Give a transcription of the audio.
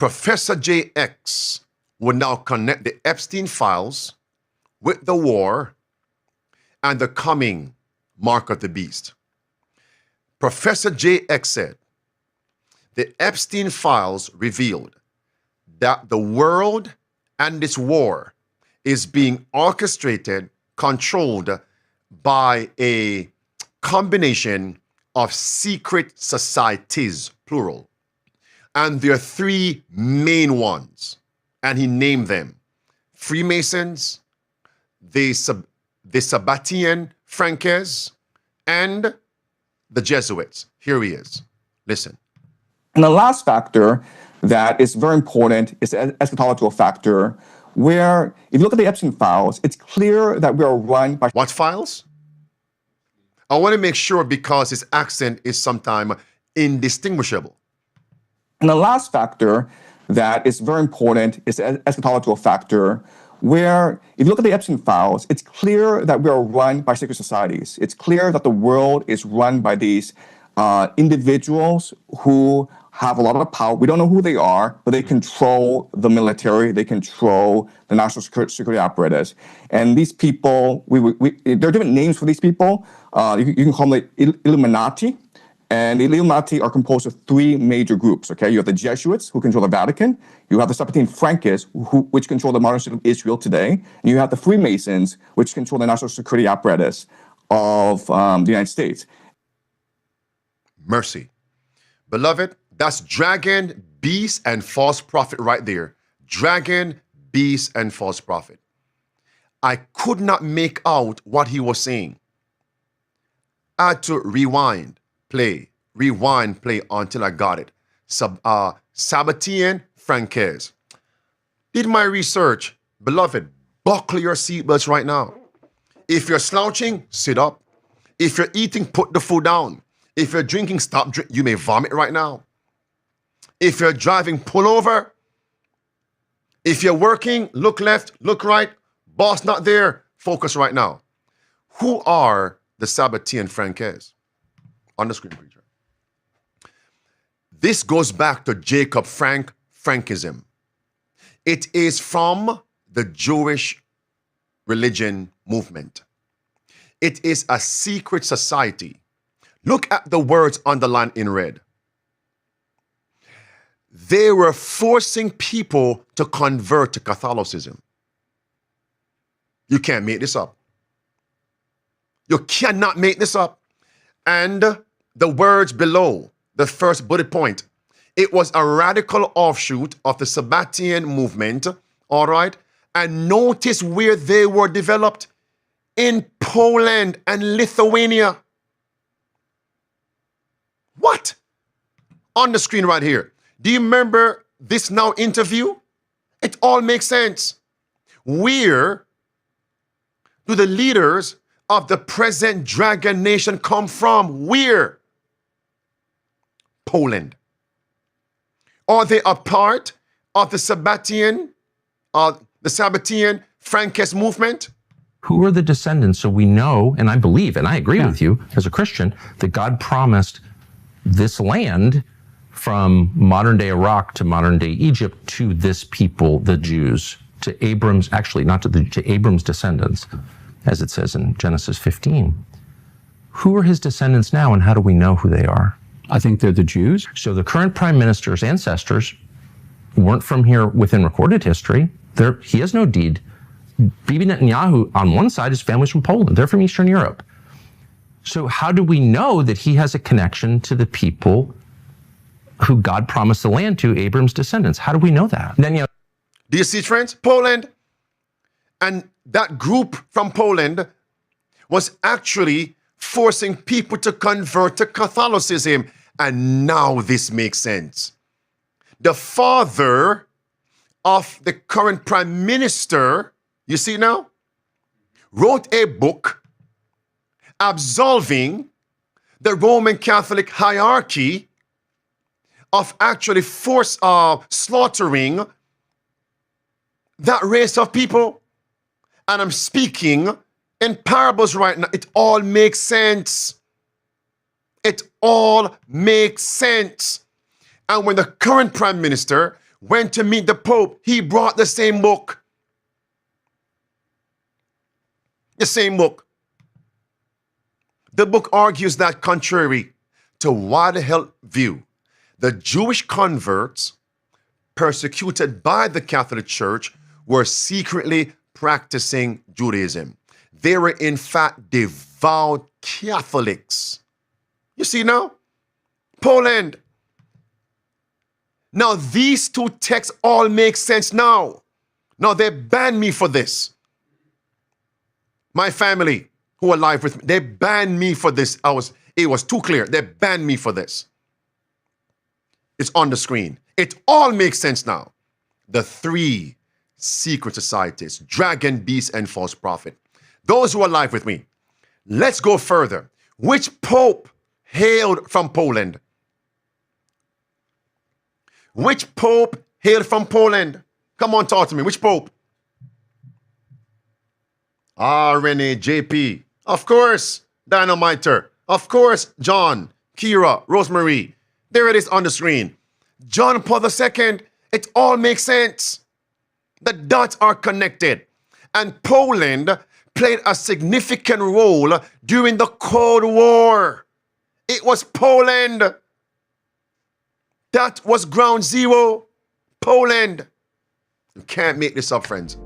Professor JX will now connect the Epstein files with the war and the coming mark of the beast. Professor JX said, the Epstein files revealed that the world and its war is being orchestrated, controlled by a combination of secret societies, plural. And there are three main ones, and he named them: Freemasons, the Sabbatean Franques, and the Jesuits. Here he is. Listen. And the last factor that is very important is the eschatological factor, where if you look at the Epstein files, it's clear that we are run by... What files? I want to make sure because his accent is sometimes indistinguishable. And the last factor that is very important is the eschatological factor, where if you look at the Epstein files, it's clear that we are run by secret societies. It's clear that the world is run by these individuals who have a lot of power. We don't know who they are, but they control the military. They control the national security apparatus. And these people, there are different names for these people. You can call them the Illuminati. And the Illuminati are composed of three major groups, okay? You have the Jesuits, who control the Vatican. You have the Sabbatean Franques, which control the modern state of Israel today. And you have the Freemasons, which control the national security apparatus of the United States. Mercy. Beloved, that's dragon, beast, and false prophet right there. Dragon, beast, and false prophet. I could not make out what he was saying. I had to rewind, play until I got it. Sabbatean Franques. Did my research. Beloved, buckle your seatbelts right now. If you're slouching, sit up. If you're eating, put the food down. If you're drinking, stop drinking. You may vomit right now. If you're driving, pull over. If you're working, look left, look right. Boss not there, focus right now. Who are the Sabbatean Franques? On the screen, preacher. This goes back to Jacob Frank, Frankism. It is from the Jewish religion movement. It is a secret society. Look at the words underlined in red. They were forcing people to convert to Catholicism. You can't make this up. You cannot make this up. And the words below, the first bullet point, it was a radical offshoot of the Sabbatean movement, all right? And notice where they were developed: in Poland and Lithuania. What? On the screen right here. Do you remember this now interview? It all makes sense. Where do the leaders of the present dragon nation come from? Where? Poland. Are they a part of the Sabbatean Franques movement? Who are the descendants? So we know, and I believe, and I agree with you as a Christian, that God promised this land from modern day Iraq to modern day Egypt to this people, the Jews, to Abram's, actually not to Abram's descendants, as it says in Genesis 15. Who are his descendants now, and how do we know who they are? I think they're the Jews. So the current prime minister's ancestors weren't from here within recorded history. He has no deed. Bibi Netanyahu, on one side, his family's from Poland. They're from Eastern Europe. So how do we know that he has a connection to the people who God promised the land to, Abram's descendants? How do we know that? Do you see, friends? Poland. And that group from Poland was actually forcing people to convert to Catholicism. And now this makes sense. The father of the current prime minister, you see now, wrote a book absolving the Roman Catholic hierarchy of actually slaughtering that race of people. And I'm speaking in parables right now. It all makes sense. It all makes sense. And when the current prime minister went to meet the Pope, he brought the same book. The same book. The book argues that contrary to widely held view, the Jewish converts persecuted by the Catholic Church were secretly practicing Judaism. They were in fact devout Catholics. You see now? Poland. Now these two texts all make sense now. Now they banned me for this. My family who are alive with me, they banned me for this. It was too clear. They banned me for this. It's on the screen. It all makes sense now. The three secret societies, dragon, beast, and false prophet. Those who are alive with me, let's go further. Which pope hailed from Poland? Which pope hailed from Poland? Come on, talk to me. Which pope? Rene, JP. Of course, Dynamiter. Of course, John, Kira, Rosemary. There it is on the screen. John Paul II. It all makes sense. The dots are connected. And Poland played a significant role during the Cold War. It was Poland. That was ground zero. Poland. You can't make this up, friends.